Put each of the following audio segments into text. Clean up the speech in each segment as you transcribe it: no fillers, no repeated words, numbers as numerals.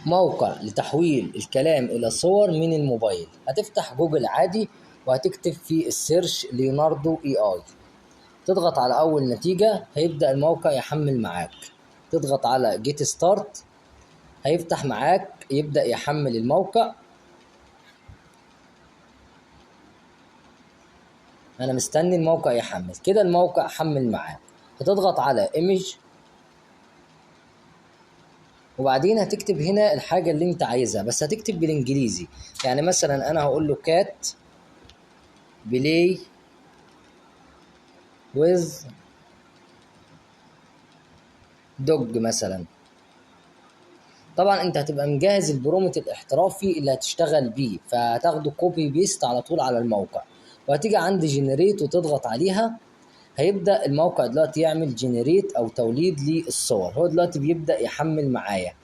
موقع لتحويل الكلام إلى صور من الموبايل. هتفتح جوجل عادي وهتكتب في السيرش ليوناردو اي اي، تضغط على أول نتيجة هيبدأ الموقع يحمل معاك. تضغط على جيت ستارت هيفتح معاك، يبدأ يحمل الموقع. أنا مستني الموقع يحمل. كده الموقع حمل معاك. هتضغط على ايمج وبعدين هتكتب هنا الحاجة اللي انت عايزها، بس هتكتب بالانجليزي. يعني مثلا انا هقول له كات بلاي ويز دوج مثلا. طبعا انت هتبقى مجهز البرومت الاحترافي اللي هتشتغل بيه، فهتاخده كوبي بيست على طول على الموقع، وهتيجي عند جنريت وتضغط عليها. هيبدأ الموقع دلوقتي يعمل جنريت او توليد للصور. هو دلوقتي بيبدأ يحمل معايا.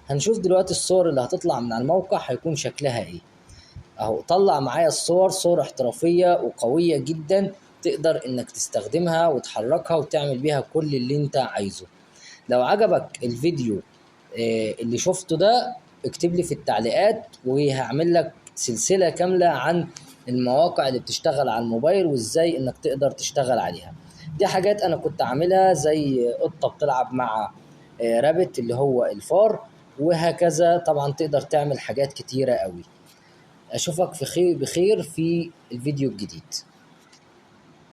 هنشوف دلوقتي الصور اللي هتطلع من على الموقع هيكون شكلها ايه. اهو طلع معايا الصور، صور احترافية وقوية جدا، تقدر انك تستخدمها وتحركها وتعمل بيها كل اللي انت عايزه. لو عجبك الفيديو اللي شفته ده، اكتب لي في التعليقات وهعمل لك سلسلة كاملة عن المواقع اللي بتشتغل على الموبايل وازاي انك تقدر تشتغل عليها. دي حاجات انا كنت عاملها، زي قطة بتلعب مع رابت اللي هو الفار، وهكذا. طبعا تقدر تعمل حاجات كتيرة قوي. اشوفك في خير بخير في الفيديو الجديد.